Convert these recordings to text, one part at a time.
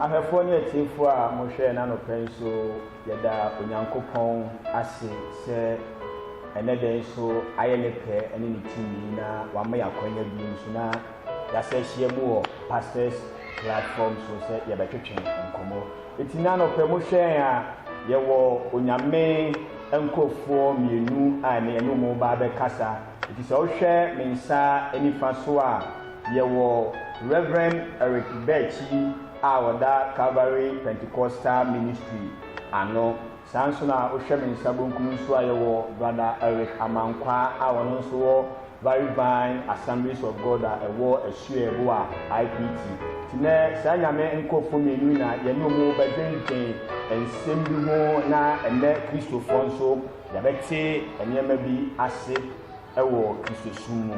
Ahefo ne atifo a mo hwe na no penso yeda onyankopon ase se enede so ayele pe ene ne timi na wama yakwanya bi nso na yasa hie mu wo pastors platform so se yebetwetwe nkomo etina no pe mo hwe a yewo onyame enkofo mienu a ne enu mo ba be kasa eti se o hwe mensa enifa so a yewo Reverend Eric Bechi Awada Calvary Pentecostal Ministry ano sanso na ohwe me nsabonkum so ayewo brother Eric Amankwa awono so wo Very Vine Assemblies of God ewo esuebo a IPT tine sanyame nkofo menu na ye no mo badwenken ensem bi ho na ene Christopher nso yabete enyema bi ase ewo Kristo sumu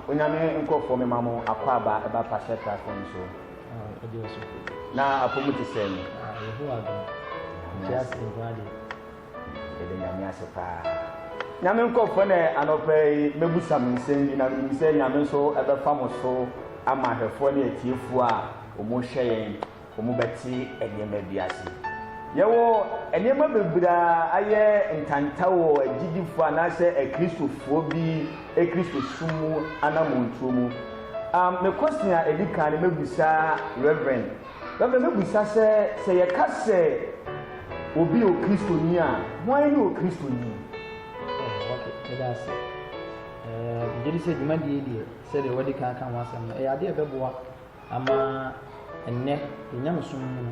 onyame nkofo me mamo akwaba eba paseta konso na apomuti sen yehu ado just invade nyame asepa nyame nkofo ne anopai mebusa mensem na mse nyame so ebefa mo so ama hefo ne atiefu a omo hweyen omo beti enyema biase yewo enyema bebra aye ntantawo agidifo anase ekristofo bi ekristo sumu anamontuomu me question a edika ne mebusa reverend mebusa se yekase obi o kristoni a why no kristoni okay that's jeri se dwuma die se de wodi kan wasam ade beboa ama enne nyamsum no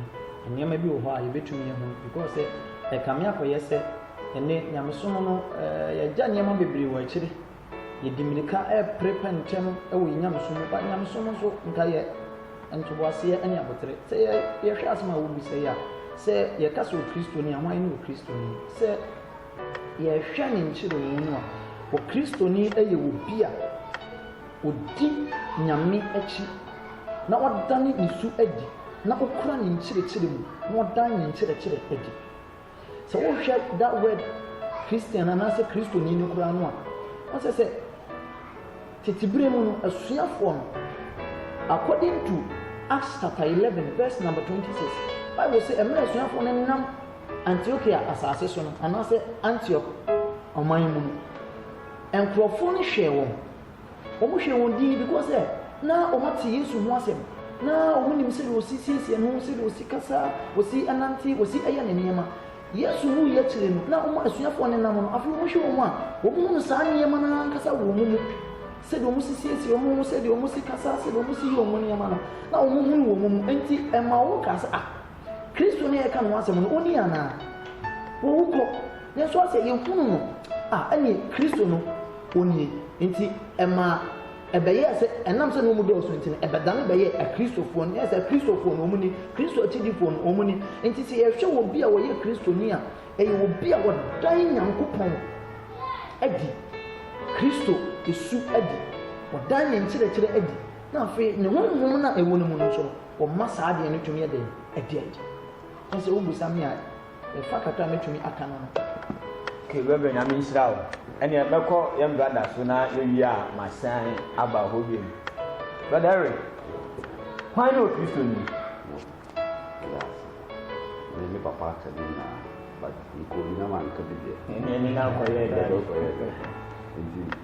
nneema bi wo ho a yebetumi ho because e kamia koyese enne nyamsum no ya nneema bebre wo akire yedimirika prepa ntem ewo nyamsum ba nyamsum so nka ye ntoboase ene abotre se ye hwe asma wo bi se ya se ye kaso Kristo ni anwan ni Kristo ni se ye hwe ne nchiro no a o Kristo ni eye wo bia odi nyame achi na odane nisu adi na okura ne nchire mu na odane ne nchire adi so wo hwe that word Christian anase Kristo ni ne kura no a se titibre mu no asuafo no according to Acts chapter 11 verse number 26 Bible say emre asuafo no nam Antiochia asase so no anase Antioch oman mu no enkrofo no hwe won hwe won di because na omati Yesu ho asem na omunim se do sisi no se do sikasa osi ananti osi aya ne niema Yesu hu ye kire no na omo asuafo ne nam no afi mo hwe won a omo no sa niema na nkasa wo mu se do musisi omo se do musikasa se do musi yo omo niema na omo hu wo mu enti ema wo kasa Kristo ne eka no asem no oni ana wo uko ne so ase ye hunu no ani Kristo no oni enti ema ebeye se enam se no mu do so enti ebedan beye a Kristofo no ese Kristofo no mu ni Kristo atidifo no omu ni enti se ye hwe wo bia wo ye Kristo ni a eye wo bia wo dan Nyankopon adi Kristo esu adi wo dan ne nchire adi na afi ne honhom na ewo no mu no so wo masa ade ne tumi ade adi ese wo busam ya e fakata metumi aka no ke webe nyame Israel ene meko yem brother so na yewi a masan aba hobiem brother Eric why no Kristo ni ni papa kadina but ko bina man kadide ni na ko ye da nti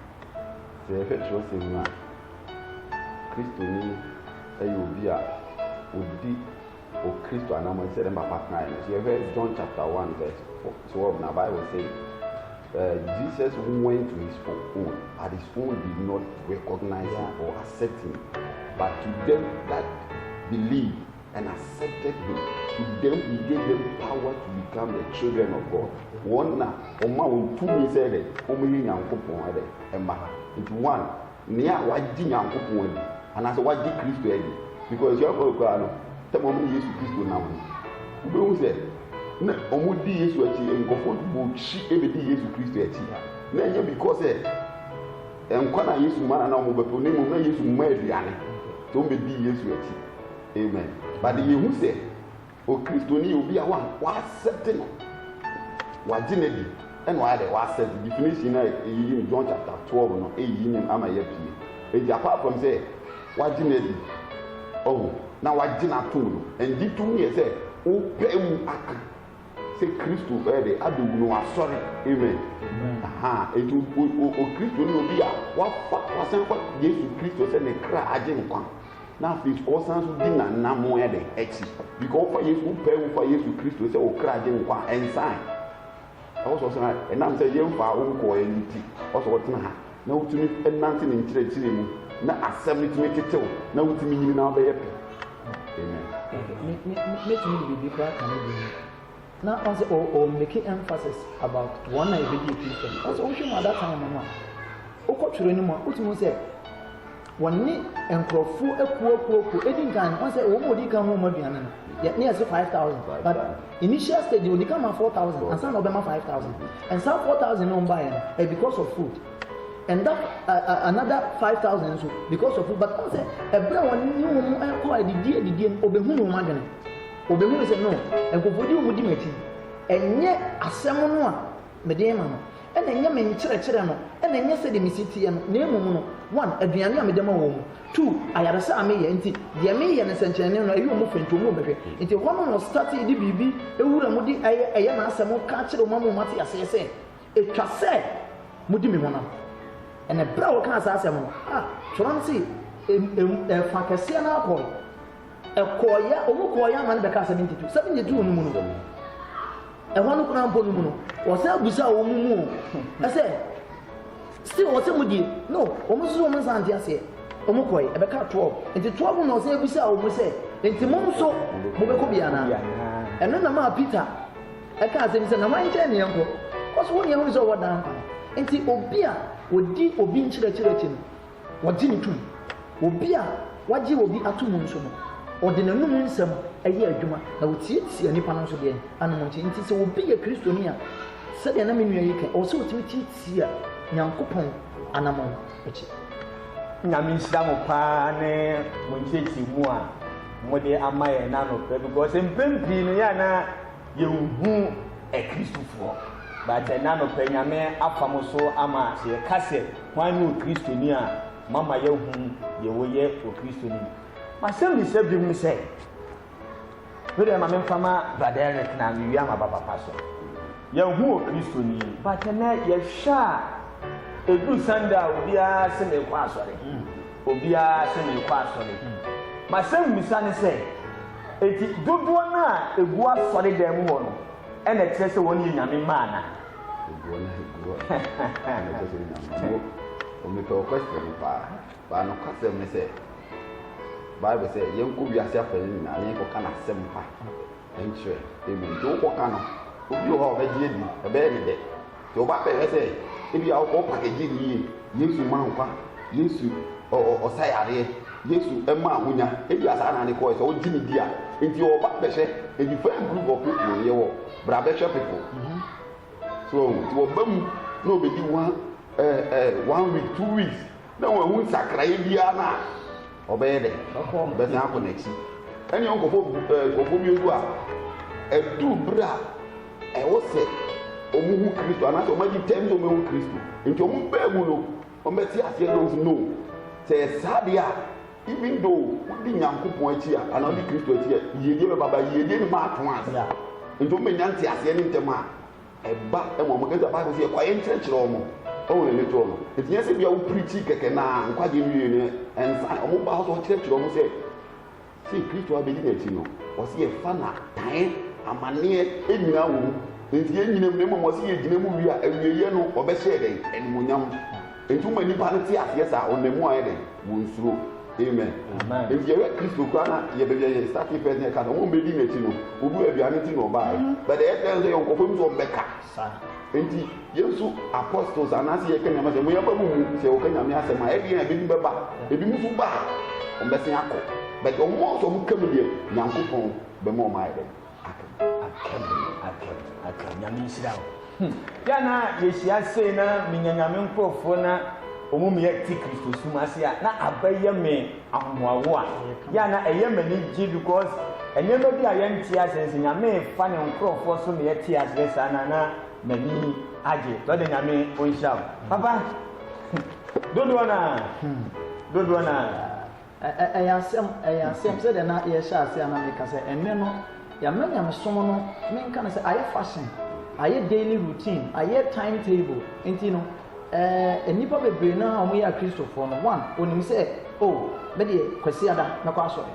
se fe so se ma Kristo ni ayo bi a odi o Kristo anamo se dem papa kan no se John chapter 1 verse 12 na Bible say Jesus went to his own, and his own did not recognize him or accept him. But to them that believed and accepted him, to them he gave them power to become the children of God. One na oma on two me said it, omo yi Nyankopon ade emba. Into one, near waji Nyankopon ade, and as waji Kristo ade, because you are go no, tell me Jesus Kristo na wo. Ube say na omudi Yesu achi engofo bo chi ebedi Yesu Kristo achi na enye because enkwa na Yesu mana na omobepo ne mu na Yesu ma aduane to mbedi Yesu achi amen but ye hu say o Kristo ni obi a wa accept no wa jinedi and why they was said the definition in John chapter 12 no in ama ye pie e apart from say what dinedi oh now what dinner too and di too me say o pe mu aka say Christo be adu no asori amen aha e to o Christo no bi a wa san kwa Jesus Christo say ne kra age nkwa na fi ko san so dinna na mo e de echi because for Jesus pe mu for Jesus Christo say o kra age nkwa ensign also say and am say yemfa o ko eniti also wotena ha na wotumi enante ne nkyerɛkyerɛ mu na asɛm ne tumi tetew na wotumi nyini na obɛyɛ pe amen me tumi be cry can be now also or make emphasis about one I be Christian also o hwɛ that time no o kɔ twere ni mu o tumi say wɔne nkrɔfo akuakuaku edi nkan wɔn sɛ wɔn mo di kan ho mo aduane no ne yɛ sɛ 5,000 but initial stage wɔn di kan ma 4,000 and some of them are 5,000 and some 4,000 no buy it because of food and that another 5,000 so because of food but wɔn sɛ ɛbrɛ wɔn ne wɔn ɛkɔ adidie no obehu wɔn adwene obehu sɛ no nkɔfo di wɔn di m'akyi ɛnyɛ asɛm no a mede ma no ɛna ɛnyɛ me nkyerɛkyerɛ no ɛna ɛnyɛ sɛ de me sitie no na emu no one aduane a medema wɔ mu two ayaresa a meyɛ nti deɛ meyɛ ne sɛnkyerɛnne no ɛyɛ ɔmo fɛnto ɔmo bɛhwɛ nti hɔ no start de biribi ewura mu de ɛyɛ na asɛm ka kyerɛ ɔmo mo mate aseɛ sɛ etwa sɛ mo di me ho nam ɛna bra wɔ ka asɛm no twerɛ nti ɛfa kɛseɛ na akɔ ɛkɔɔya ɔmo kɔɔya ama ne bɛka 72 no mu no ɛhɔ no kora mpo no mu no wɔsɛ abusa wɔ mu mu ɛsɛ still wɔsɛ mu die no ɔmo so ɔmo nsa ante aseɛ ɔmo kɔɛ ɛbɛka 12 nti 12 na ɔsɛ abusa wɔ mu sɛ nti mo nso mo bɛkɔ bi ana ɛno na ma Peter ɛka asɛm sɛ na ma nkyɛn ne yɛnkɔ ɔso wɔn yɛn ho sɛ ɔwɔ dan pa nti obi a wɔdi obi nkyerɛkyerɛ akyi no wɔgye ne tum obi a wagye obi ato mu nso no ɔde n'anum nsɛm ɛyɛ adwuma na wɔtietie nipa no nso deɛ anum nkyɛn nti sɛ obi yɛ kristoni a sɛdeɛ na me nua yi ka ɔsɛ wɔtumi tietie a Nyankopɔn anamɔ akyi nyame nhyira mo paa ne mo nkyɛkyɛ mu a mode ama yɛ na no pɛ because mpempii no yɛ na yɛhu kristofoɔ but na no pɛ nyame afa mo so ama sɛ yɛka sɛ hwan ne kristoni a mama yɛhu yɛwɔyɛ kristoni masɛm bi sɛ bi mu sɛ wede ma memfama brother Eric na mewie ama papa so yɛhu kristoni but na yɛhwɛ a edu sanda obiara se me kɔ asɔre obiara se me kɔ asɔre masɛm misa ne sɛ eti dodoɔ na egu asɔre dan mu hɔ no ɛna kyerɛ sɛ wɔn yɛ nyame maa na o me pɛ o question pa no kasɛm ne sɛ Bible sɛ yɛn kɔ wiase afɛn nyinaa yɛn kɔ ka na asɛm pa ɛnkyerɛ amen do kɔ ka no obi wɔ hɔ a ɔbɛgye adi ɛbɛyɛ ne dɛ te o ba pɛ sɛ ebi a ɔkɔ package ni Yesu ma nkwa Yesu ɔsayareɛ Yesu ɛma ahonya ebi asa na ne kɔ sɛ ɔgye ne di a nti ɔba bɛhwɛ a different group of people yɛ wɔ bra bɛhwɛ people so nti ɔba mu na ɔbɛdi 1 week 2 weeks na wɔn ehu nsakraeɛ biara na ɔbɛyɛ dɛ bɛsɛn akɔ n'akyi ɛni nkɔfo mmienu a ɛduru bere a ɛwɔ sɛ ɔmo hu Kristo anaasɛ ɔmo adi tɛm sɛ ɔmo hu Kristo nti ɔmo bɛɛ mu no ɔmo bɛte aseɛ na ɔmo no sɛ saa deɛ a even though wodi Nyankopɔn akyi a anaa wodi Kristo akyi a yiedie bɛba yiedie no ma ato ase nti ɔmo bɛnya nte aseɛ ne ntɛm a ɛba ɛma ɔmo kɛntɛ baako sɛ ɛkɔ ayɛ nkyerɛkyerɛ ɔmo ɔwɔ ne to ɔmo nti nyɛ sɛ bia wo pirikyi kɛkɛ na nkwagye nwie no ɛnsa ɔmo ba hɔ sɛ ɔkyerɛkyerɛ ɔmo sɛ Kristo abɛdi n'akyi no ɔsɛ yɛfa na tan amanneɛ ɛnyina wɔ mu nti yɛnyina mu na mmom ɔsɛ yɛgyina mu wie a awieyɛ no ɔbɛhyɛ dɛn animuonyam nti woma nnipa no te aseɛ saa ɔnamu ayɛ dɛn wɔ nsuro amen nti yɛwɛ Kristo koraa na yɛbɛbia yɛ starting first ne ɛka no ɔmo bɛdi n'akyi no obi aduane ti na ɔbaeɛ but ɛyɛ tɛn sɛ yɛnkɔfo mu sɛ ɔmbɛka nti yɛnso apostles anaasɛ yɛka nyame sɛ moyɛba mu mu sɛ wɔka nyame asɛm a ɛdeɛ na ɛbɛdi bɛba ebi mu so ba a ɔmbɛsen akɔ but ɔmo sɛ ɔmo ka mu deɛ Nyankopɔn bɛma ɔmo ayɛ dɛn aka nyame nhyira wo ya na yɛhyia sei na menya nyame nkurɔfoɔ na ɔmo meyɛ ti Kristo sum ase a na abɛyɛ me ahohoawo a ya na ɛyɛ m'ani gye because ɛnneɛma bi a yɛnte ase nso nyame fa ne nkurɔfoɔ so meyɛ te aseɛ saa na n'ani agye lɔde nyame ɔnhyira papa dodoɔ na ɛyɛ asɛm sɛ de na yɛhyɛ ase ana meka sɛ ɛnɛ no yɛma nyamesom no menka no sɛ ayɛ fashion ayɛ daily routine ayɛ timetable nti no nnipa bebree no a wɔyɛ akristofoɔ no one onim sɛ bɛdeɛ kwasi ada mɛkɔ asɔre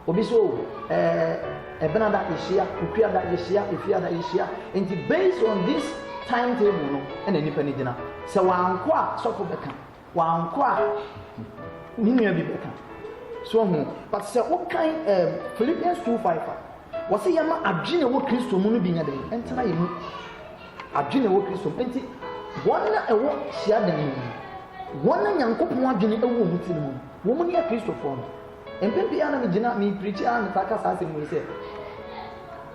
obi so ɛbɛn ada yɛhyia okui ada yɛhyia efi ada yɛhyia nti based on this timetable no ɛna nnipa no gyina sɛ wankɔ a sɔfo bɛka wankɔ a ne nua bi bɛka so ho but sɛ wokan Philippians 2:5 wɔsɛ yɛma adwene wɔ kristo mu no bi nya dɛn ɛntena yɛ mu adwene wɔ kristo mu nti wɔn na ɛwɔ hyiadan mu wɔn na nyankopɔn adwene ɛwɔ wɔn ti mu wɔn ne yɛ kristofoɔ no mpempe a na me gyina me preach a ne taka saa asɛm mu sɛ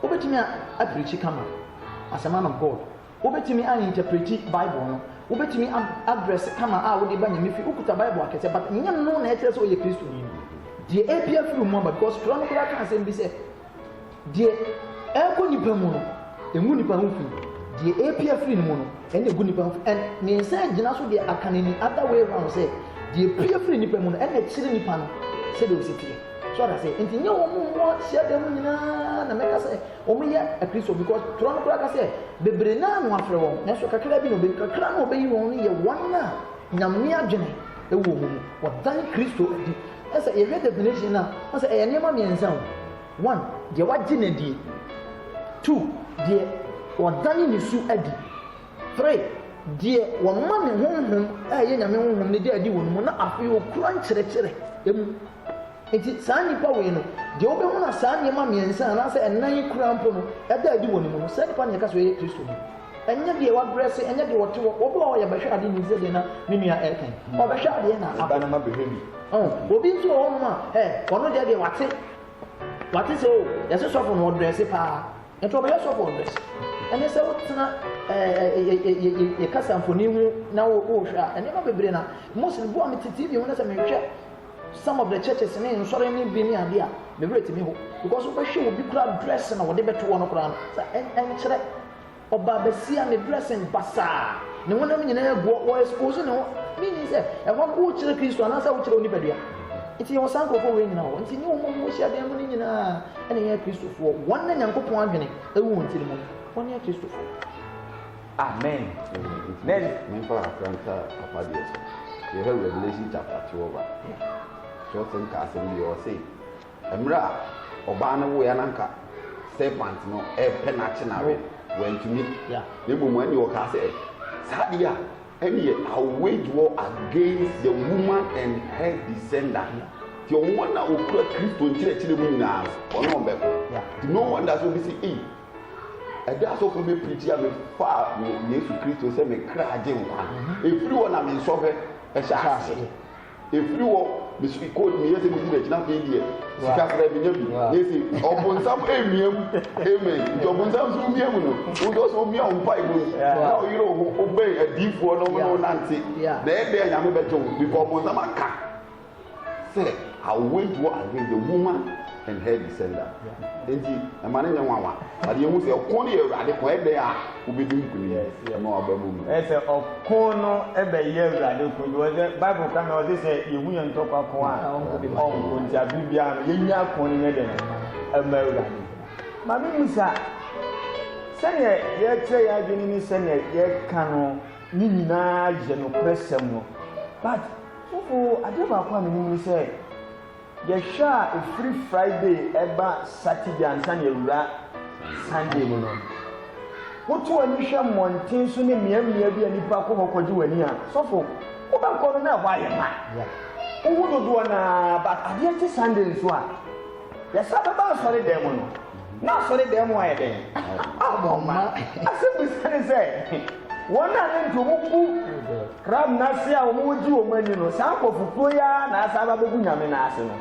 wobɛtumi a preach kama as a man of God wobɛtumi a interpret Bible no wobɛtumi address kama a wode ba nyame fi wokuta Bible akɛsɛ but nyɛ no na ɛkyerɛ sɛ ɔyɛ kristo ni deɛ apia firi mu aba because kura no kura ka asɛm bi sɛ deɛ ɛkɔ nipa mu no emu nipa ho fi deɛ apia firi mu no ɛna egu nipa ho fi and ne nsa gyina so deɛ akanani other way around sɛ deɛ apia firi nipa mu no ɛna kyerɛ nipa no sɛ de osi tie so ada sɛ nti nyɛ wɔn mu hyɛ dɛm nyinaa na mɛka sɛ wɔn yɛ akristo because kura no kura ka sɛ bebree naa no afrɛ wɔn nanso kakra bi na obi kakra na obeyi wɔn no yɛ wɔn a nyame adwene ɛwɔ wɔn mu wɔdan kristo adi ɛsɛ yɛhwɛ definition na ɔsɛ ɛyɛ nneɛma mmiɛnsa o one deɛ wagye na die two deɛ wɔdane ne su adi three deɛ wɔma ne honhom a ɛyɛ nyame honhom ne de adi wɔ no mu na afei ɔkura nkyerɛkyerɛ emu nti saa nipa wei no deɛ wobɛhu na saa nneɛma mmiɛnsa anaasɛ ɛnan kura mpo no ɛda adi wɔ ne mu no saa nipa ne yɛka sɛ ɔyɛ kristo no ɛnyɛ deɛ wabrɛ se ɛnyɛ deɛ wɔte wɔ obi a ɔyɛ bɛhwɛ ade ne sɛ deɛ na ne nua ɛɛkan ɔbɛhwɛ adeɛ na abanama bɛhwɛ bi obi nso wɔ hɔ nom a ɔno deɛ wate sɛ yɛsɛ sɔfo no ɔdrɛse paa nti ɔbɛyɛ sɔfo ɔdrɛse ɛne sɛ wotena yɛkasa mfoni ho na wohwɛ a ɛnneɛma bebree na mostly boa me tete bi ho na sɛ mehwɛ some of the churches ne nsɔre ne bi ne adeɛ a mebrɛ timi ho because wobɛhwɛ obi kora dress na wɔde bɛto wɔ no koraa no sɛ ɛnkyerɛ ɔbaa bɛsia ne dressing basaa ne honam nyinaa gu wɔ expose ne ho meaning sɛ ɛhɔ no wokyerɛ kristo anaasɛ wokyerɛ onipadua nti yɛwɔ saa nkurɔfoɔ wei nyinaa hɔ nti ne wɔn mu hyia dan mu no nyinaa ɛna yɛ kristofoɔ wɔn na nyankopɔn adwene ɛwɔ wɔn tiri mu wɔn yɛ kristofoɔ amen memfa akranta papa deɛ so yɛhwɛ Revelation chapter 12 sɛ nka asɛm bi ɔse mmerɛ a ɔbaa no woeɛ na nka serpent no ɛpɛ n'akye nawe wantumi na mmom ɛne ɔkaa sɛ saa deɛ a ɛne yɛ I will wage war against the woman and her descendant nti ɔwɔ na ɔkura kristo nkyerɛkyerɛ mu nyinaa ɔne ɔmbɛko nti no wonder sɛ obi sɛ ɛda asɔfo bɛpirikyi a mefa Yesu Kristo sɛ mekra agye nkwa ɛfiri wɔ na mensɔhwɛ ɛhyɛ ase ɛfiri wɔ mesikood meyɛ sɛ mesi n'akyina afei deɛ sika kra menya bi yɛsɛ ɔbonsam ɛmiam amen nti ɔbonsam so womiam no wodɔ sɛ womia wo mpa ibo na ɔyerɛ wo ho wobɛn adiifoɔ no ne wo nante na ɛdɛ nyame bɛgye wo because ɔbonsam aka sɛ I wage war against the woman and her descendant nti ɛma ne nyɛ nwanwa ade yɛhu sɛ ɔko no yɛ awurade kɔ ɛdɛ a wobɛdi nkuni ɛma waba mu mu ɛsɛ ɔko no ɛbɛyɛ awurade ko bi wɔsɛ Bible ka na ɔsɛ sɛ yɛhu yɛn ntɔkwa ko a ɔnko nti abibia no yɛnya ako no nyɛ dɛ ɛma awurade ma me mu sa sɛneɛ yɛkyerɛ yɛ adwene ne sɛneɛ yɛka no ne nyinaa yɛ nokorɛ sɛm no but fofo ade baako a menim sɛ yɛhwɛ a ɛfiri Friday ɛba Saturday ansa ne awura Sunday mu no woto ani hwɛ mmɔnten so ne mmeammea bi a nipa kɔ hɔ kɔgye w'ani a sɔfo wobɛkɔ no na ɛhɔ ayɛ ma wohu dodoɔ naa but adeɛ te Sunday nso a yɛsa bɛba asɔre dan mu no na asɔre dan mu ayɛ dɛn abɔma asɛm bisa ne sɛ wɔn a ne ntomuku krab n'ase a wɔn wogye wɔn ani no saa nkɔfokuo ya na asa abɛbɛgu nyame n'ase no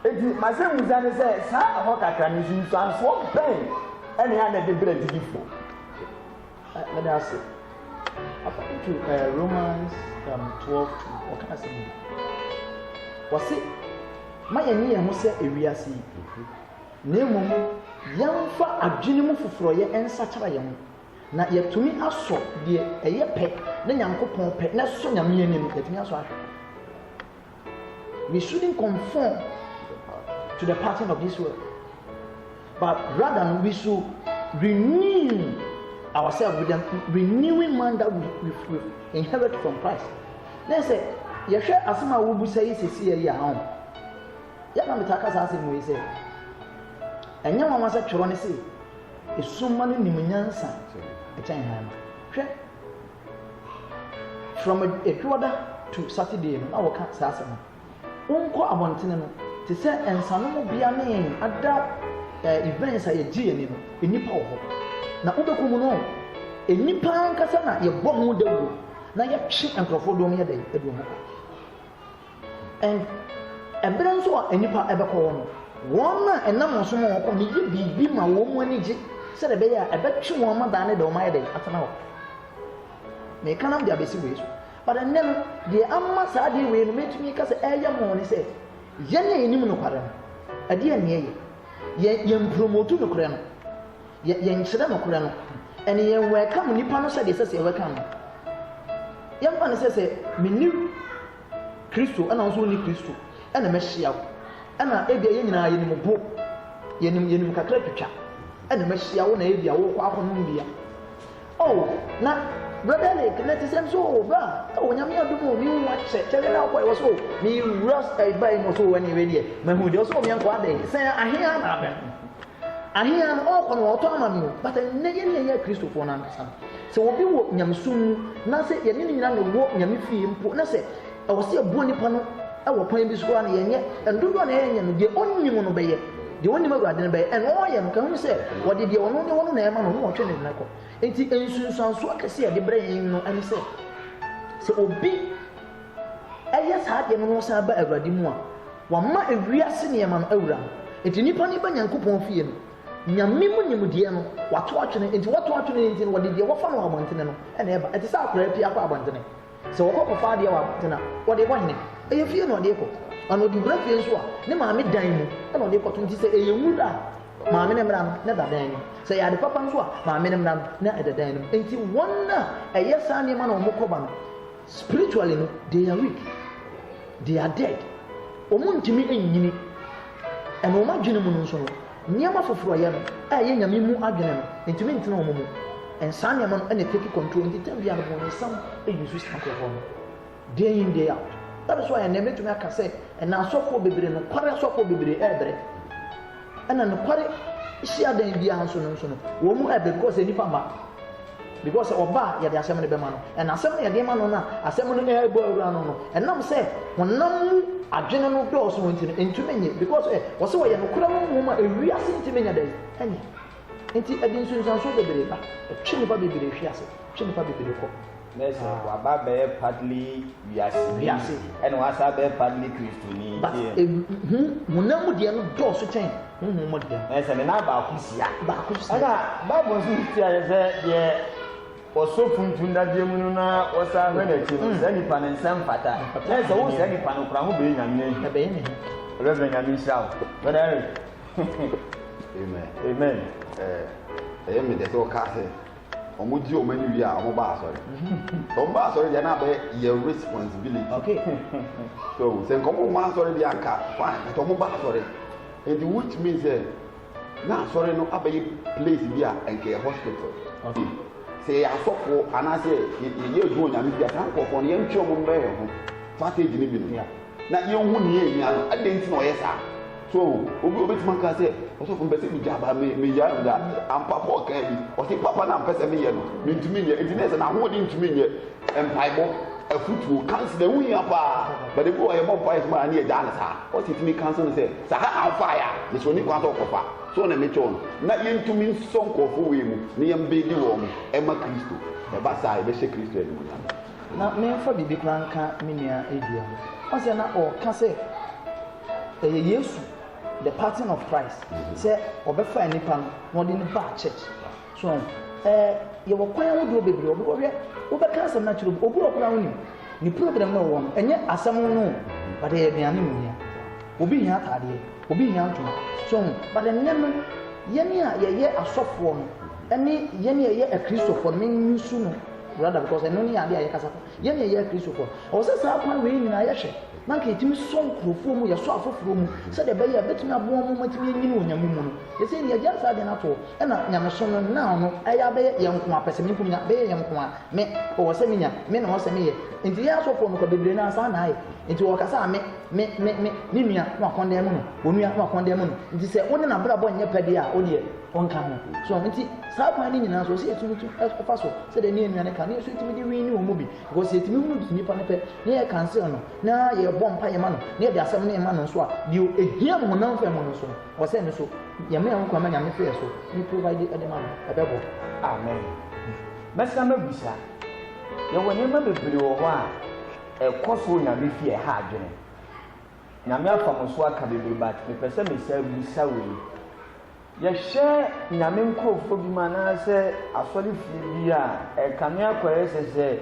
eti masɛm bisa ne sɛ saa ɛhɔ kakra ne nsunsuansoɔ bɛn ɛne ya na ɛde brɛ didifo let us say according to Romans 12 what can I say wɔse ma yɛn yɛn ho sɛ ewiase na mmom yɛmfa adwene mu foforɔ yɛ ɛnsakyera yɛn ho na yɛtumi asɔ deɛ ɛyɛ pɛ na Nyankopɔn pɛ na so nyame anim yɛtumi asɔ ahwɛ. We shouldn't conform to the pattern of this world, but rather we should renew ourselves with the renewing man that we inherit from Christ. Let's say, yɛhwɛ asɛm a wobusa yi sisi yɛ a hɔn yɛna metaka saa asɛm yi sɛ ɛnyɛ wɔn asɛ twerɛ ne se esuma no nim nyansa ɛkyɛn han no hwɛ from Ecuador to Saturday no na wɔka saa asɛm no wɔnkɔ abɔntene no te sɛ nsanom bia ne ada events a yɛgye yɛn no nnipa wɔ hɔ na wobɛkɔ mu no nnipa ankasa na yɛbɔ ho dawuro na yɛtwe nkurɔfoɔ dɔm yɛ dɛ aduo ho and ɛberɛ nso a nnipa ɛbɛkɔ hɔ no wɔn a ɛnam nso ma wɔkɔ no yɛ biribi ma wɔn mu ani gye sɛdeɛ ɛbɛyɛ a ɛbɛtwe wɔn ma daa ne dɛ wɔn ayɛ dɛ atena hɔ na ɛka nam de abɛsi wei so but ɛnnɛ no deɛ ama saa deɛ wei no mɛtumi ka sɛ ɛyɛ mɔ ne sɛ yɛn a yɛnim nokware no ɛdeɛ nneɛ yɛ yɛn promotu nokorɛ no yɛn kyerɛ nokorɛ no ɛne yɛn welcome nipa no sɛdeɛ sɛ welcome no yɛmfa ne sɛ menni Kristo ɛna nso ni Kristo ɛna mɛhyia wo ɛna ebia yɛn nyinaa yɛnim bo yɛnim kakra twitwa ɛna mɛhyia wo na ebia wo kɔ akɔnom bia oh na brother like na te sɛm so bra o nyame adom mi wo kyɛ na akɔ ɛwɔ so mi rust by mo so wani we deɛ mahu deɛ so mi ankɔ adɛ sɛ ahia na abɛ ahia no ɔkɔ no ɔtɔ ama mi but ne yɛ Kristofo na nkasa sɛ obi wɔ nyamsum na sɛ yɛne ne nyina no wɔ nyame fie mpo na sɛ ɛwɔ sɛ ɛbuo nipa no ɛwɔ pan bi so na yɛnyɛ ndodo na yɛnyɛ no deɛ ɔnnim no bɛyɛ deɛ ɔnnim awurade no bɛyɛ ɛno ɔyɛ no ka hu sɛ wɔde deɛ ɔno ne wɔno na ɛma no no wɔtwe ne nakɔ enti ensunsuanso akɛse yɛde brɛ yɛn no ɛne sɛ obi ɛyɛ saa deɛ no san ba awurade mu a wama ewiase nneɛma no awura no enti nipa ne ba Nyankopɔn fie no nyame mu nimdeɛ no wato atwene enti wato atwene enti no wɔde deɛ wɔfa no abɔntene no ɛna ɛba ɛte sɛ akora pia akɔ abɔntene sɛ wɔkɔ kɔfa deɛ wɔ abɔntene a wɔde kɔ hene ɛyɛ fie na ɔde kɔ ana ɔde wura fie nso a ne maame dan mu ɛna ɔde kɔto nti sɛ ɛyɛ wura a maame ne mmra no ne da dan no sɛ yɛ ade papa nso a maame ne mmra no ne ɛda dan no enti wɔn a ɛyɛ saa nneɛma na wɔn kɔba no spiritually no they are weak they are dead wɔn ntumi nyini ɛna wɔn adwene mu no nso no nneɛma foforɔ yɛ no a ɛyɛ nyame mu adwene no ntumi ntena wɔn mu ɛnsaa nneɛma no ɛna take control nti tɛm bia no wɔn nsam ɛyi so saa nkorɔfoɔ no day in day out that is why ɛna mɛtumi aka sɛ ɛna asɔfoɔ bebree no kware asɔfoɔ bebree ɛɛbrɛ ɛna no kware hyia dan biara nso no wɔn mu ɛbɛ because nipa ma because ɔba yɛde asɛm no bɛma no ɛna asɛm no yɛde ma no na asɛm no ɛbɔ awura no ɛnam sɛ wɔnam adwene no dɔɔso wɔn ti no ntumi nye because wɔsɛ wɔyɛ no kora no mu a ewiase ntumi nya dɛ ɛnyɛ nti ɛde nsunsuanso bebree ba ɛtwe nipa bebree hwi ase ɛtwe nipa bebree kɔ nɛsɛ waba bɛyɛ partly wiase ɛna wasa bɛyɛ partly Kristoni but honam mu deɛ no dɔɔso kyɛn honhom mu deɛ nɛsɛ ne na baako sia ɛna Bible nso ti ayɛ sɛ deɛ ɔsɔfo ntundadeɛ mu no na wɔsa hwɛ n'akyi no sɛ nipa ne nsɛm fata nɛsɛ wo sɛ nipa no kora ho bɛyɛ nyame ɛbɛyɛ ne ɔbɛbɛ nyame nhyira wo bɛdɛ amen ɛyɛ me deɛ sɛ ɔka sɛ ɔmo di ɔmo ani wie a ɔmo ba asɔre ɔmo ba asɔre deɛ na abɛ yɛ responsibility okay so sɛ nkɔmɔ ɔmo asɔre deɛ anka fine but ɔmo ba asɔre and which means na asɔre no abɛyɛ place bi a ɛnka yɛ hospital sɛ yɛ asɔfo anaasɛ yɛ edu onyame bi a saa nkɔfɔ no yɛn twɛ ɔmo mbɛyɛ ho strategy ne bi no na yɛn ho ne yɛ nya no adi nti na ɔyɛ saa so obetuma ka sɛ ɔsɔfo mbɛsɛ bi gya ba me ya no da ampa pɔ ɔka bi ɔsi papa na mpɛsɛ me yɛ no me ntumi nyɛ nti na sɛ na ho de ntumi nyɛ mpaebɔ afutuo kansi na ewu yɛ paa bɛde bi ɔyɛ bɔ mpa yɛ tuma ani yɛ gya ne saa ɔsi tumi kansi no sɛ saa ha anfa yɛ a yɛ sɛ oni kwan sɛ ɔkɔfa so na me kyɛw no na yɛn ntumi nsɔ nkɔfo wei mu na yɛn bɛ di wɔn ɛma Kristo ɛba saa yɛbɛhyɛ Kristo anim na mɛmfa biribi kora nka me nua edua ɔsɛ na ɔka sɛ ɛyɛ Yesu the pattern of Christ say obefa nipa no ɔde ne ba church so ye wo kwan wo do bebre obi wo bɛka asɛm na kyerɛ obi okura wo ni program no wɔ no ɛnyɛ asɛm no but ɛyɛ aduane mu nia obi hia ataadeɛ obi hia ntoma so but ɛnɛ no yɛne a yɛyɛ asɔfoɔ no ɛne yɛne yɛyɛ akristofo no mensu no brother because ɛno ne ade a yɛkasa yɛne yɛyɛ akristofo ɔwɔ sɛ saa kwan wei nyinaa yɛhwɛ na nka yɛtumi sɔ nkurɔfoɔ mu yɛsɔ afoforɔ mu sɛdeɛ ɛbɛyɛ a bɛtumi aboa mu matumi anyini wɔ nyame mu no yɛsɛ ne yɛgya saa deɛ no ato ɛna nyamesom no na no ɛyɛ abɛyɛ yɛn nko a pɛ sɛ menkom nya bɛyɛ yɛn nko a me ɔwɔ sɛ menya me na wɔ sɛ meyɛ nti yɛ asɔfoɔ no kɔ bebree no asa na ayɛ nti wɔkasa a me nua na wakɔndɛn mu no onua na wakɔndɛn mu no nti sɛ wo ne nabrabɔ nyɛ pɛdeɛ a wodeɛ ɔnka ho so nti saa kwan ne nyinaa so sɛ yɛtumi ɛfa so sɛdeɛ ne nnuane ka ne yɛso yɛtumi de win ne wɔ mu bi because yɛtumi hu nnipa no pɛ ne yɛ cancel no na yɛbɔ mpa yɛ ma no ne yɛde asɛm ne yɛ ma no nso a deɛ ɛhia no honam fɛ mu no so no wɔsɛ no so yɛme yɛn nkwa ma nyame fɛ so ne provide ɛde ma no ɛbɛbɔ amen mɛsa mabisa yɛwɔ nneɛma bebree wɔ hɔ a ɛkɔ so nyame fie ɛha adwene nyame afa mo so aka bebree bat mepɛ sɛ mesa busa wei yɛhyɛ nyame nkurɔfoɔ bi ma anaasɛ asɔre fie bi a ɛkame akɔrɛ sɛ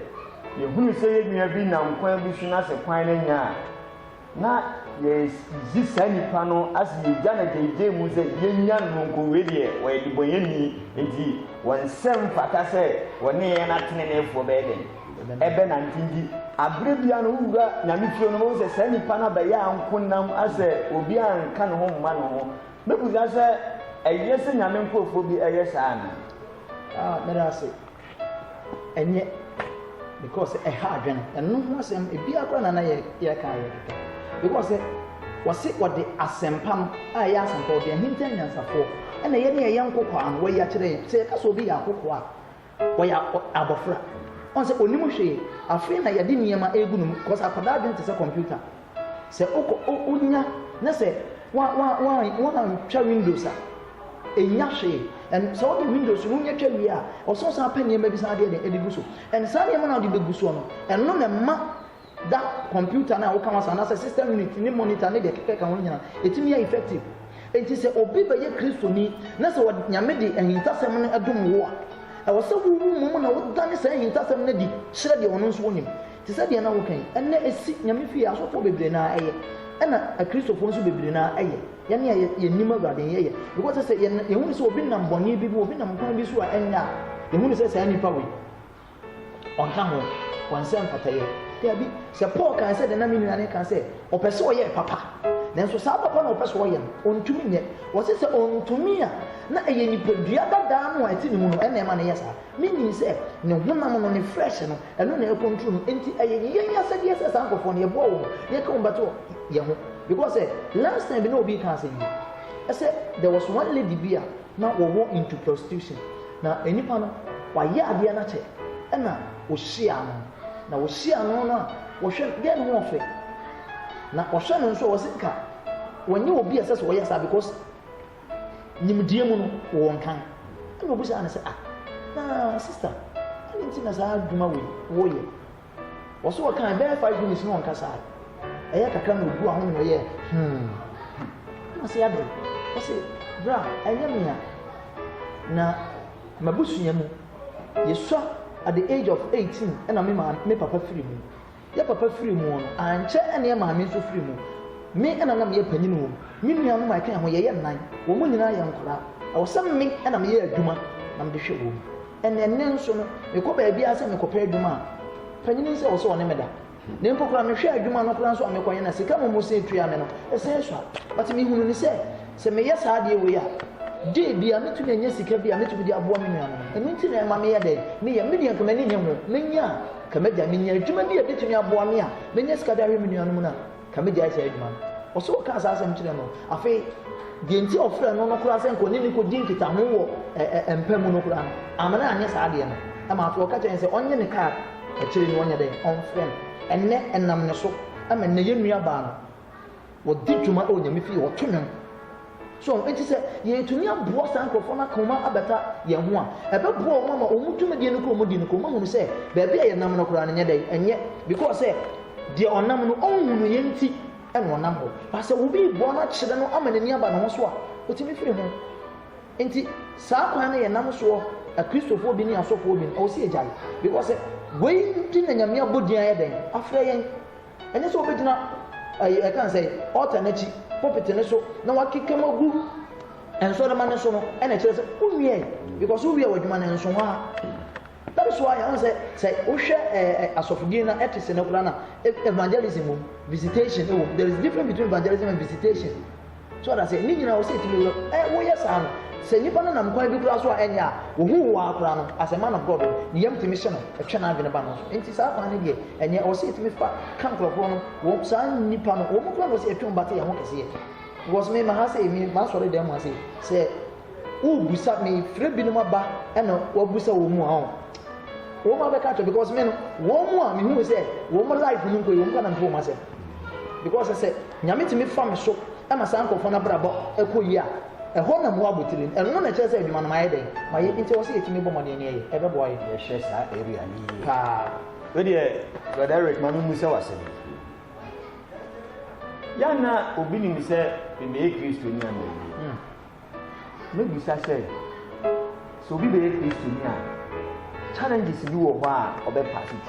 yɛhunu sɛ yɛnua bi nam kwan bi so na sɛ kwan no nya a na yɛyi saa nnipa no asɛ yɛgya na gyegye mu sɛ yɛnya nnonkɔwei deɛ wɔyɛ debɔnyɛni nti wɔn nsɛm fata sɛ wɔne yɛn ateneneefoɔ bɛyɛ dɛn ɛbɛnante nti aberɛ bia no wowura nyame fie no wɔwu sɛ saa nnipa no bɛyɛ anko nam asɛ obi anka ne ho mma ne ho mɛbusa sɛ ɛyɛ sɛ nyame nkurɔfoɔ bi ɛyɛ saa na mɛda ase ɛnyɛ because ɛha adwene ɛno ho asɛm ebia kora na yɛka yɛkeka because wɔse wɔde asɛmpa no a ɛyɛ asɛmpa wɔde ahinta nyansafoɔ ɛna yɛne yɛyɛ nkokɔ a no wɔyi akyerɛ yɛn sɛ yɛka sɛ obi yɛ akokɔ a wɔyɛ abɔfra ɔn sɛ onim hwee afei na yɛde nneɛma ɛgu no mu because akwadaa adwene te sɛ computer sɛ wonya na sɛ woantwa windows a ɛnya hwee and sɛ wode windows no wonya twa wie a ɔsɛ san pɛ nneɛma bi san adeɛ ɛde gu so and saa nneɛma na wode bɛgu so no ɛno na ma da computer na woka wasa anaasɛ system unit ne monitor ne deɛ kɛkɛ ka ho nyina ɛtumi yɛ effective enti sɛ obi bɛyɛ kristoni na sɛ nyame de ahintasɛm no ɛdom wo a ɛwɔ sɛ wowu mu na wodane saa ahintasɛm no de kyerɛ deɛ ɔno nso wonim te sɛ deɛ na wokan ɛnɛ ɛsi nyame fie asɔfoɔ bebree naa ɛyɛ ɛna akristofoɔ nso bebree naa ɛyɛ yɛne yɛnim awurade yɛyɛ because sɛ yɛhunu sɛ obi nam bɔne bi obi nam kwan bi so a ɛnyɛ a yɛhunu sɛ saa nnipa wei ɔnka ho wɔnsɛ mfatayɛ dabi sɛ paul kan sɛ de na me nuane kan sɛ ɔpɛ sɛ ɔyɛ papa nanso saa papa na ɔpɛ sɛ ɔyɛ no ɔntumi nyɛ wɔse sɛ ɔntumi a na ɛyɛ nipadua dadaa no a ɛte ne mu no ɛna ɛma no yɛ saa menim sɛ ne honam no ne fresh no ɛno na ɛkɔntro no enti ɛyɛ yɛnyɛ sɛdeɛ sɛ saa nkɔfoɔ no yɛboa wɔ mu yɛka wo bɛto yɛ ho because last time bi na obi ka sɛ yi ɛsɛ there was one lady bi a na wɔwɔ into prostitution na nipa no wayɛ adeɛ no akyɛ ɛna ɔhyia no na wɔhyia no no a wɔhwɛ deɛ ne ho ɔfɛ na ɔhwɛ no nso wɔse ka wɔnyɛ obi a sɛ sɛ wɔyɛ saa because nimdeɛ mu no wɔwɔ nkan ɛna obi saa ne sɛ na sister ɛne nti na saa adwuma wei wɔyɛ wɔso wɔkan bɛyɛ 5 minutes na wɔnka saa ɛyɛ kakra na obu aho na ɔyɛ ɛna sɛ yɛade wɔse bra ɛnyɛ me a na mabusua mu yɛsua at the age of 18 ɛna me papa firi mu yɛ papa firi mu no ankyɛ ɛna yɛ maame nso firi mu me ɛna na meyɛ panyin wɔ mu me nuanom a ɛka ho yɛyɛ nnan wɔn mu nyinaa yɛ nkora ɛwɔ sɛ me ɛna meyɛ adwuma na mede hwɛ wɔ mu ɛnɛ nso no mekɔ baabi a sɛ mekɔpɛ adwuma a panyin sɛ wɔ sɛ ɔne me da na mpo kora mehwɛ adwuma no kora nso a mekɔyɛ na sika mo sɛ tua me no ɛsɛ ɛsɔ but mehunu ne sɛ meyɛ saa adeɛ wei a de bia metumi anya sika bia metumi de aboa me nuanom ɛno nti na ɛma meyɛ dɛ meyɛ medeɛ nkama ne nyɛ ho menya kamagya menya adwuma bi a bɛtumi aboa me a menya sika de ahwɛ me nuanom no a kamagya ɛsɛ adwuma no ɔsɛ wɔka saa asɛm kyerɛ no afei deɛ nti ɔfrɛ no no koraa sɛ nkɔne ne kɔdi nkita ho wɔ mpa mu no koraa no amana anyɛ saa adeɛ no ama afei ɔka kyerɛ sɛ ɔnyɛ ne kaa akyire no ɔnyɛ dɛ ɔmfrɛ no ɛnɛ ɛnam ne so ama nnɛ yɛ nua baa no wɔdi dwuma ɛwɔ nyame fie wɔto nwom so enti sɛ yɛtumi aboa saa nkurɔfoɔ no akoma abɛta yɛn ho a ɛbɛboa wɔn ama ɔmo dwumadie no kɔ ɔmo di no kɔ ɔmo ahunu sɛ baabi a yɛnam no koraa no nyɛ dɛ ɛnyɛ because sɛ deɛ ɔnam no ɔnhunu yɛn nti ɛna ɔnam hɔ pasɛ obi boa no akyerɛ no ama n'ani aba ne ho so a ɔtumi firi ho enti saa kwan no yɛnam soɔ akristofoɔ bi ne asɔfoɔ bi no ɔwɔ sɛ yɛgyae because wei nti na nyame abɔ din ayɛ dɛn afrɛ yɛn ɛnyɛ sɛ wobɛgyina ɛka sɛ ɔta n'akyi pulpit ne so na wakeka magu and so the man so no and it says because who we are with man and so that is why I say asofudie na etise na kula na evangelism visitation there is difference between evangelism and visitation so that say ni nyina o say ti me wo yes am say nipa na nam kwan bi kula so enya wo hu wa kula no as a man of God ni yam ti mission etwe na avene ba no so enti sa kwan ne de enya o say ti me fa kan krofo no wo sa nipa no wo mo kula no say etwe mbate ya ho kese ye was me ma ha say me ma sorry dem ma say wo busa me fre bi no ma ba ena wo busa wo mu ha wo ma be catch because me no wo mu a me hu say wo mo life nu ko yo mo kana mfo ma say because say nyame ti me fa me so e ma san kofo na brabo ekoyi a e ho na mo abotire e no na che say adwuma no ma ye den ma ye nti wo say etimi bo mo ne ne ye e be boy ye hye sa area ni pa we dey brother Eric ma mu say wase yana obi ni say me Kristo ni am me bi sa say so bi be Kristo ni am challenges bi wo ho a obe pass through.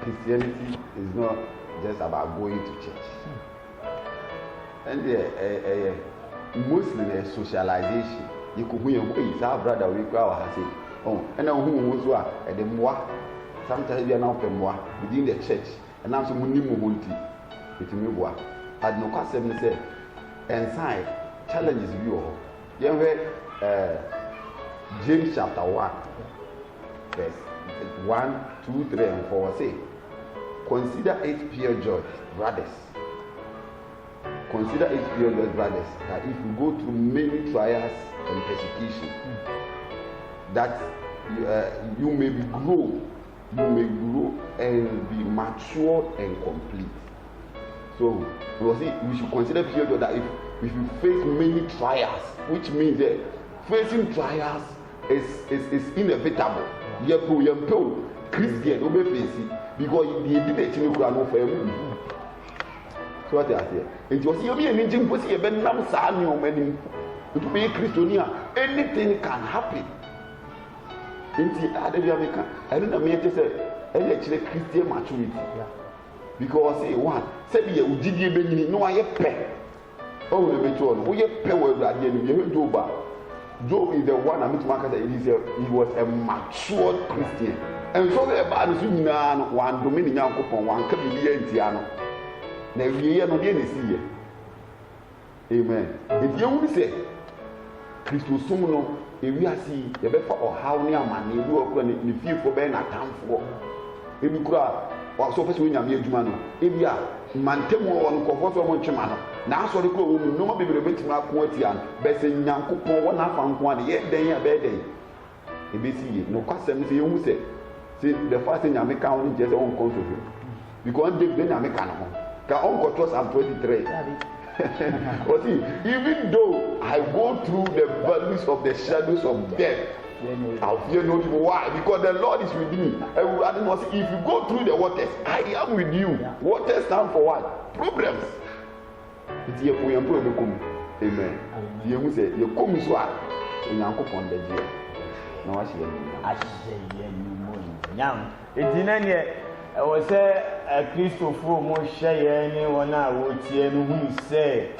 Christianity is not just about going to church. And mostly the socialization. You could hear our brother we go and say, oh, and now who was at the moi. Sometimes we are now within the church, and now some money mobility with me. At no cost, say, and sign challenges you. You have James chapter 1, verse 1, 2, 3, and 4 say, consider it pure joy, brothers. Consider it pure joy, brothers, that if you go through many trials and persecution, that you may grow and be matured and complete. So we should consider pure joy that if you face many trials, which means that facing trials is inevitable. Christian will be facing because he did it in the for you. So what I say, it was you be an engine pussy a benam Samuel many to be a Christian. Anything can happen. In the other America, I don't know me to say any actually Christian maturity. Because say one, say you did you no I pay. Oh, the better we pay where at the end of Job. Job is the one I mean to market that he was a matured Christian. And so the bad is one dominion upon one can be Tiano. Now we are not going to see it. Amen. If you will say, Christus Sumo, if we are seeing the better or how near man, you will in the field for being a town for. If you could or so first when you are made man, if you are Mantemo on comfort from Chimano. Now, so the clothes no more be able to make Quotian, best in Yanko, one half and one yet day a bad day. If you see no custom, you say. See, the first thing I make out is just on control. Because then I make an home. Can uncle trust I'm 23. But see, even though I go through the valleys of the shadows of death, I'll fear no evil. Why? Because the Lord is with me. I don't know, if you go through the waters, I am with you. Waters stand for what? Problems. It's here for your problem. Amen. You say, you come so hard. You are on the jail. No, I say, Young, it's in any I was a Christopher Moshe, anyone I would see, and who say,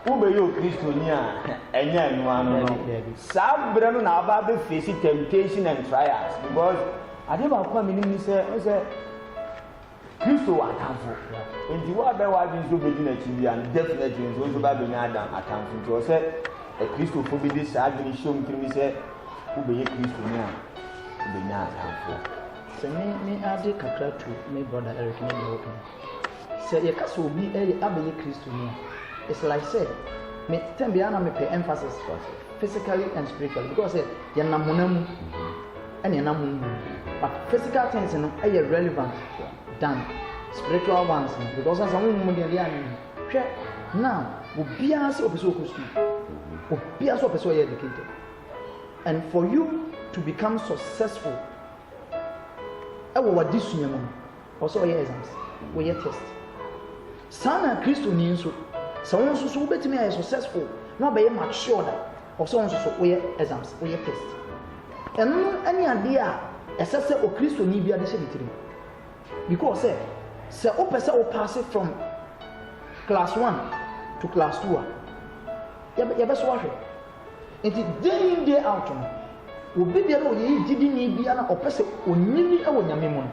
who be you, Christonia, and then one. Some Brandon about the facing temptation and trials because I never come in and say, Christo at Hanford. And you are the wife is to begin a TV and definitely also by being Adam at Hanford. So I said, a Christopher be this agony show me to me, say, who be a Christonia, be not Hanford. So me ade kakra to me brother Eric me open. Say ye kaso obi e abeye Christian. It's like say me tem bia na me pay emphasis physically and spiritually because say ye nam honam and ye nam but physical things no e relevant than spiritual ones because as some mo dey hwe now obi ase opeso Christian. Obi ase opeso ye educated. And for you to become successful what this year also your exams we your test sana Christo ni nso someone so betimi are successful no be mature that also so we exams we test and any idea assess o Christo ni bia de se bitiri because say o person o pass from class 1 to class 2 a yɛbɛso ahwɛ nti day in day out no obi biara a ɔyɛ gyidini biara ɔpɛ sɛ onyini wɔ nyame mu no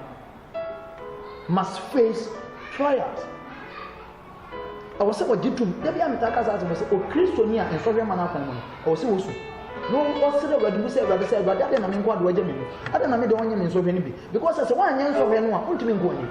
must face trials. ɛwɔ sɛ ɔgye tom dabi a meta kasa asɛm sɛ okristoni a nsɔhwɛ ma no akwan mu no ɛwɔ sɛ wɔsu na ɔsrɛ awurade mu sɛ awurade ade na menkɔ ade wagya me mu ade na mede ɔnyɛ me nsɔhwɛ no bi because sɛ woanyɛ nsɔhwɛ no a wontumi nkɔ ni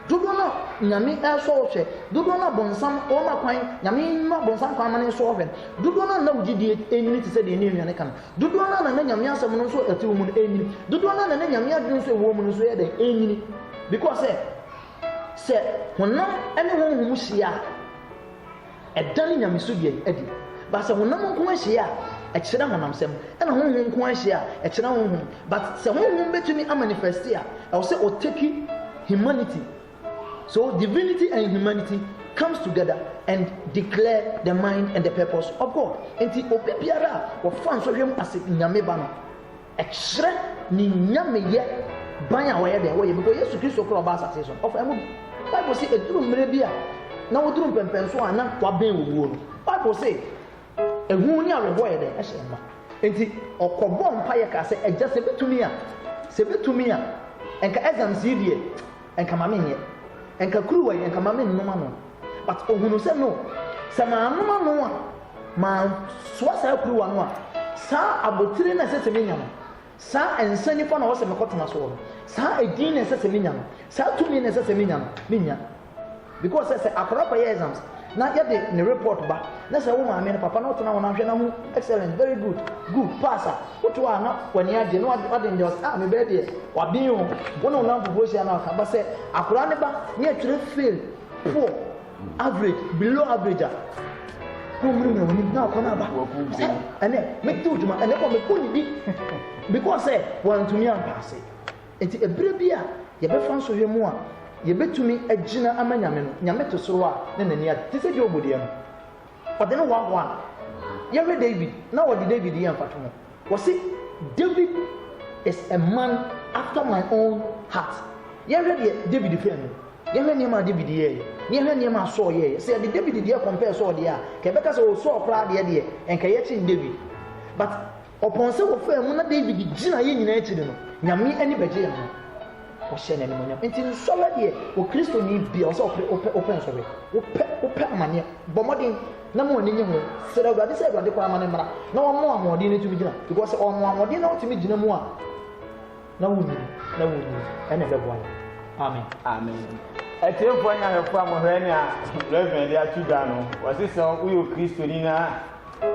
dodoɔ no nyame ɛsɔ hwɛ dodoɔ no bɔnsam ɔma kwan nyame ma bɔnsam kwan ma ne nsɔ hwɛ dodoɔ no na wogyidie ɛnyini te sɛ deɛ ne nnuane ka no dodoɔ no na nyame asɛm no nso ɛte wo mu no ɛnyini dodoɔ no na nyame adwene nso ɛwɔ mu no nso yɛ dɛn ɛnyini because sɛ honam ne honhom hyia a ɛdane nyame so deɛ adi but sɛ honam nko ahyia a ɛkyerɛ honamsɛm ɛna honhom nko ahyia a ɛkyerɛ honhom but sɛ honhom bɛtumi amanifeste a ɛwɔ sɛ ɔtaki humanity. So divinity and humanity comes together and declare the mind and the purpose of God. Enti obi biara wo fan so hwem ase nyame ba no ɛkyerɛ ni nyame yɛ ban a wɔyɛ de wɔyɛ because Yesu Kristo kora ba asase so of emu Bible say eduru mmere bi a na woduru mpɛmpɛn so a na waben wo wo no Bible say ehu ni awebɔ yɛ de ɛhyɛ mma enti ɔkɔbɔ mpa yɛ ka sɛ ɛgya sɛ betumi a enka exams yi die enka ma me nyɛ enka kuruwa yi enka ma me nnoma no but ohunu sɛ no sɛ ma nnoma no a ma soa saa kuruwa no a saa abotire na sɛ me nya no saa ensa nifa na wɔ sɛ me kɔtena so no saa edin na sɛ me nya no saa tumi na sɛ me nya no me nya because sɛ akɔrɔ kɔ yɛ exams na yɛde ne report ba na sɛ wo maame ne papa na wotena wo na hwɛ na ho excellent very good pass a woto a na wani agye na wade ndeɛ me bɛɛ deɛ wabin o wo na wonam foforɔ hyia na waka ba sɛ akora ne ba ne atwerɛ fail poor average below average a ko mmiri na wani na akɔ na aba ɛnɛ mɛte wo dwuma ɛnɛ kɔ mɛkɔ ne bi because sɛ wɔntumi ampaase enti ebire bi a yɛbɛfa nsohwɛ mu a yɛbɛtumi agyina ama nyame no nyame to soro a ne n'ani ade te sɛ deɛ ɔbɔdeɛ no ɔde no one yɛhwɛ David na wɔde David yɛ mfato ho wɔse David is a man after my own heart yɛhwɛ deɛ David fɛ no yɛhwɛ nneɛma a David yɛɛyɛ yɛhwɛ nneɛma a Saul yɛɛyɛ sɛ yɛde David deɛ compare Saul deɛ a kɛbɛka sɛ Saul koraa deɛ ɛnka yɛkyɛn David but ɔpɔn sɛ wɔfɛ mu na David gyina yɛ nyinaa akyiri no nyame ani bɛgye yɛn ho ɔhyɛ n'animonyam nti nsɔre deɛ okristo ni bia ɔsɛ ɔpɛ nsɔre ɔpɛ amanyɛ bɔmmɔden na mo ani nye ho sɛ Awurade sɛ Awurade kɔ ama ne mmara na wɔn mo ahoɔden no tumi gyina because ɔmo ahoɔden na wɔtumi gyina mu a na wɔn ɛna ɛbɛboa yɛ amen ɛtiɛfoɔ nyahwɛfoɔ a mohwɛ ne a reverend de ato dwa no wɔse sɛ woyɛ okristoni na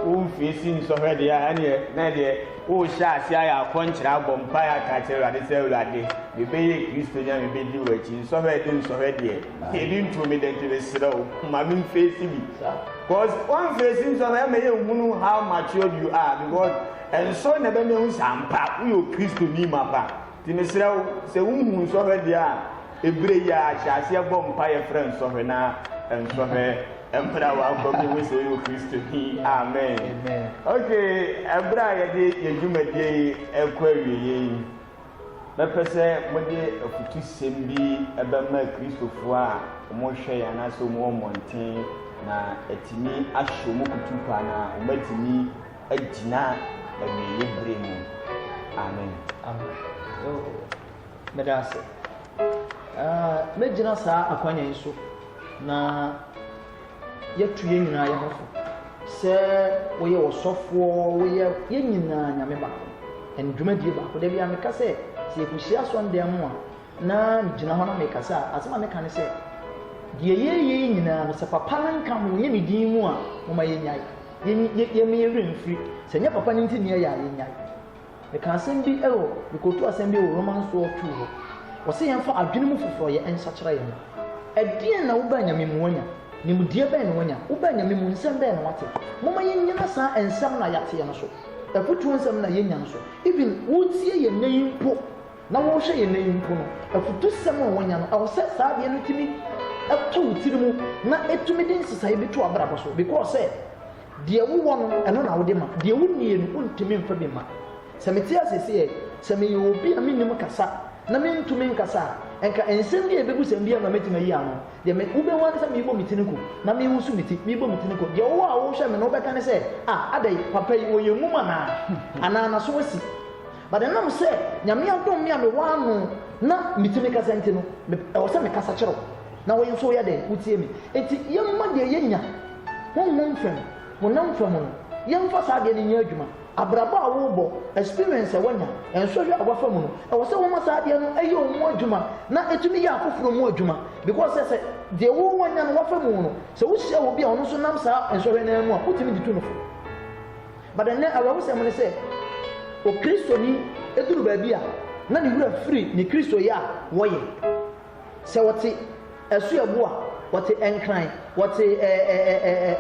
womfie si nsɔhwɛ deɛ a ɛneɛ na deɛ wohyɛ ase ayɛ akɔnkyerɛ abɔ mpa yɛ aka kyerɛ Awurade sɛ Awurade mebɛyɛ kristoni a mebɛdi w'akyi nsɔhwɛ de nsɔhwɛ deɛ ebi ntumi de nti mesrɛ wo ma memfie si bi because womfie si nsɔhwɛ ma yɛnhunu how matured you are because ɛnsɔ na ɛbɛma hu sɛ ampa woyɛ okristoni ma pa nti mesrɛ wo sɛ wohu nsɔhwɛ deɛ a ebire yi a hyɛ aseɛ bɔ mpa yɛfrɛ nsɔhwɛ na nsɔhwɛ ɛmpra wakɔmi wo sɛ woyɛ kristoni amen okay ɛberɛ a yɛde yɛdwumadie yi ɛkɔ awieɛ yi mɛpɛ sɛ mode afutusɛm bi ɛbɛma kristofoɔ a wɔhwɛ yɛn anaasɛ wɔwɔ mmɔnten na ɛtumi ahyɛ mu kutupa na wɔmatumi agyina awieɛ berɛ mu amen mɛda ase mɛgyina saa akwannya yi so na yɛtu yɛn nyinaa yɛ hɔfo sɛ woyɛ ɔsɔfoɔ woyɛ yɛn nyinaa nyame baako ndwumadie baako da bia meka sɛ yɛkɔhyia asɔndan mu a na megyina hɔ na meka sɛ asɛm a meka ne sɛ deɛ yɛyɛ nyinaa no sɛ papa no nka ho nyɛ ne din mu a moma yɛnyae yɛma yɛwerɛ mfiri sɛ nyɛ papa no nti ne yɛyɛ a yɛnyae meka asɛm bi mekɔtu asɛm bi wɔ Romans 12:2 hɔ wɔsɛ yɛmfa adwene mu foforɔ yɛ nsakyerɛ yɛn no ɛdeɛn na wobaa nyame mu wanya nimdeɛ bɛn na wanya wobaa nyame mu nsɛm bɛn na wate moma yɛnyina saa nsɛm na yɛateɛ no so afutuo nsɛm na yɛnya no so even wotie yɛn nan yi mpo na wɔhwɛ yɛn nan yi mpo no afutu sɛm a wɔnya no ɛwɔ sɛ saa deɛ no tumi ɛtɔ wo tiri mu na ɛtumi de nsesaeɛ bi to abrabɔ so because sɛ deɛ wowɔ no ɛno na wode ma deɛ wonnie no wontumi mfa bi ma sɛ mete asɛseɛ sɛ meyɛ obi a mennim kasa na mentumi nkasa a enka ensem bi ebebu sem bi na metima yi ano de me ube wan se me bo mitiniko na me wusu miti me bo mitiniko de wo a wo hwe me no beka ne se adai papa yi oye muma na ana na so asi but nam se nyame adom me a me wano na mitimi kasa enti no o se me kasa kyero na wo nso ya de utie mi enti yemma de yenya won fem wonam fem no yemfa sa de ne nya adwuma abraba a wo bo experience wanya enso hwe agwa fam no e wo se wo masa de no ayi o mu adwuma na etumi ya akoforo mu adwuma because se de wo wanya no wa fam no se wo hye wo bia ono so nam sa enso hwe na mu a utimi ditu no fo but then awo se mo ne se o Kristo ni eduru ba bia na ne wura free ni Kristo ya woye se wote esu ebo a wote enkran wote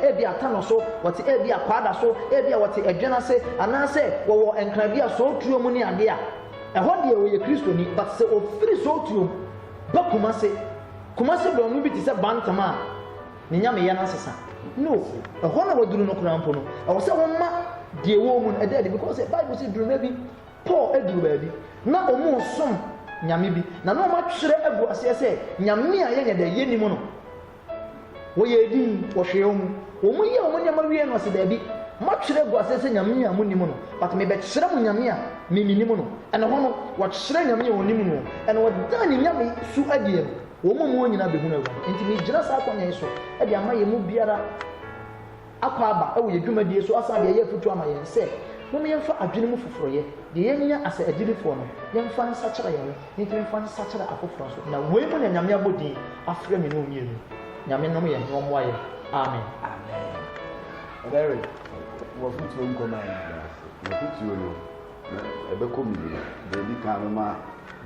ebi atano so wote ebi akwada so ebi wote edwena se anase wo enkran bia so tuo mu ni ade a eho de woye Kristo ni but se o free so tuo ba kumase do mu bi ti se bantama ni nyame ya na sesa no eho na waduru no krampo no e wo se wo ma de wo mu na de because the Bible say duru na bi Paul eduru ba bi na omu som nyame bi na no ma twere agu ase se nyame a ye de ye ni mu no wo ye din wo hwe mu wo mu ye wo nyama wie no se da bi ma twere agu ase se nyame a mu ni mu no but me be twere mu nyame a me ni mu no ene ho no wo twere nyame a wo ni mu no ene wo da ni nyame su adie wo mu nyina be hu na wo enti me gyina sa akonya so e de ama ye mu biara akwaba ewo ye dwumadie so asa de ye futu ama ye se no me yemfa adwene mu foforoye de yenya asa adwirefo no yemfa nsa kyera ye ni yemfa nsa kyera afoforo so na we mu na nyame abodi afre me no mienu nyame no ye no mo aye amen very wo futu ngoma ya wo futu no ebe komidi de di kan ma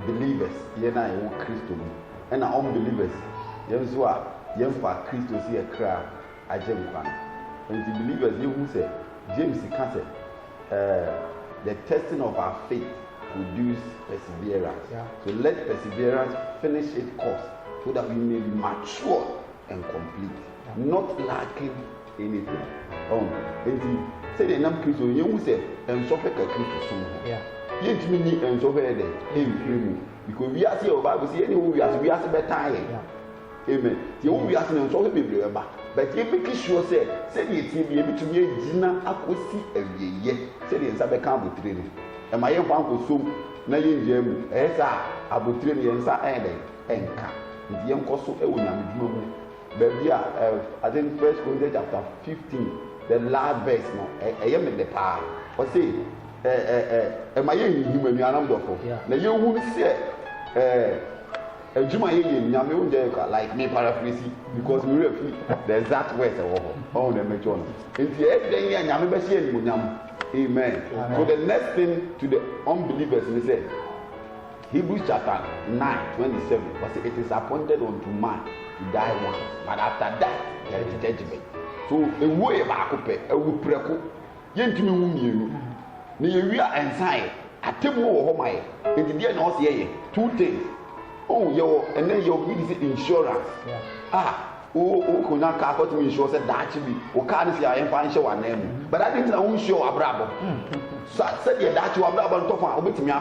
believers ye na ye wo Kristo mu and unbelievers yemso a yemfa Kristo si ekra agem kwan. And the believers, you who say, James can't say, the testing of our faith produce perseverance. Yeah. So let perseverance finish its course so that we may be mature and complete, not lacking anything. And he said, the name Christ, you who say, and so fake a Christ soon. Yeah. Yet me and so very day, because we are here, Bible see any we are better. Amen. The only reason is also be back. But you make sure say you see be able to be dinner akosi ewiye. Say the nsa be kan abotire ni. E ma ye fa nkosom na ye njemu. Esa abotire ni nsa enka. Ndi ye nkoso e wo nyame dwuma mu. Ba bia I think 1 Corinthians chapter 15 the last verse no ye me de pa. O say e ma ye nhim anuanam dofo. Na ye hu say Juma ye nyame unje like me paraphrasing because we refer the exact words all the make on. Nti e den nyame be sie ni nyam. Amen. So the next thing to the unbelievers we say Hebrews chapter 9:27 was it is appointed unto man to die once, but after that there is judgment. So a way back up e wu preko yentimi wu mienu. Na ye wi ansan atemu wo ho mai. Nti dia na o se ye two things. Oh, and then your insurance. Yeah. Kuna car got me insure said that to be. Can't see I am fine show one name. But I didn't own show a bravo. So said that you are about to find with me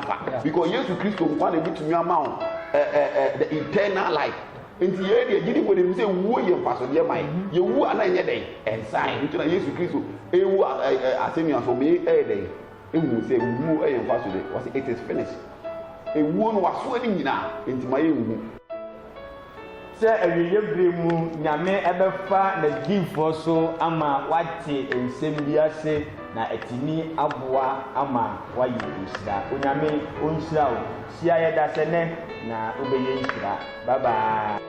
because Jesus Christ wanted to me amount the eternal life. In the area, you didn't want to say, who you pass on your mind. You were an day and sign into the Jesus Christ. You are a senior for me a day. It will say, who I am fast today. Was it is finished. A woman was sweating now into my room. Sir, a real mu nyame ebefa na gifo so ama wate ensembia se na etini aboa ama wayi nsira onyame onhyira o sia ye da se ne na obeye nsira bye bye.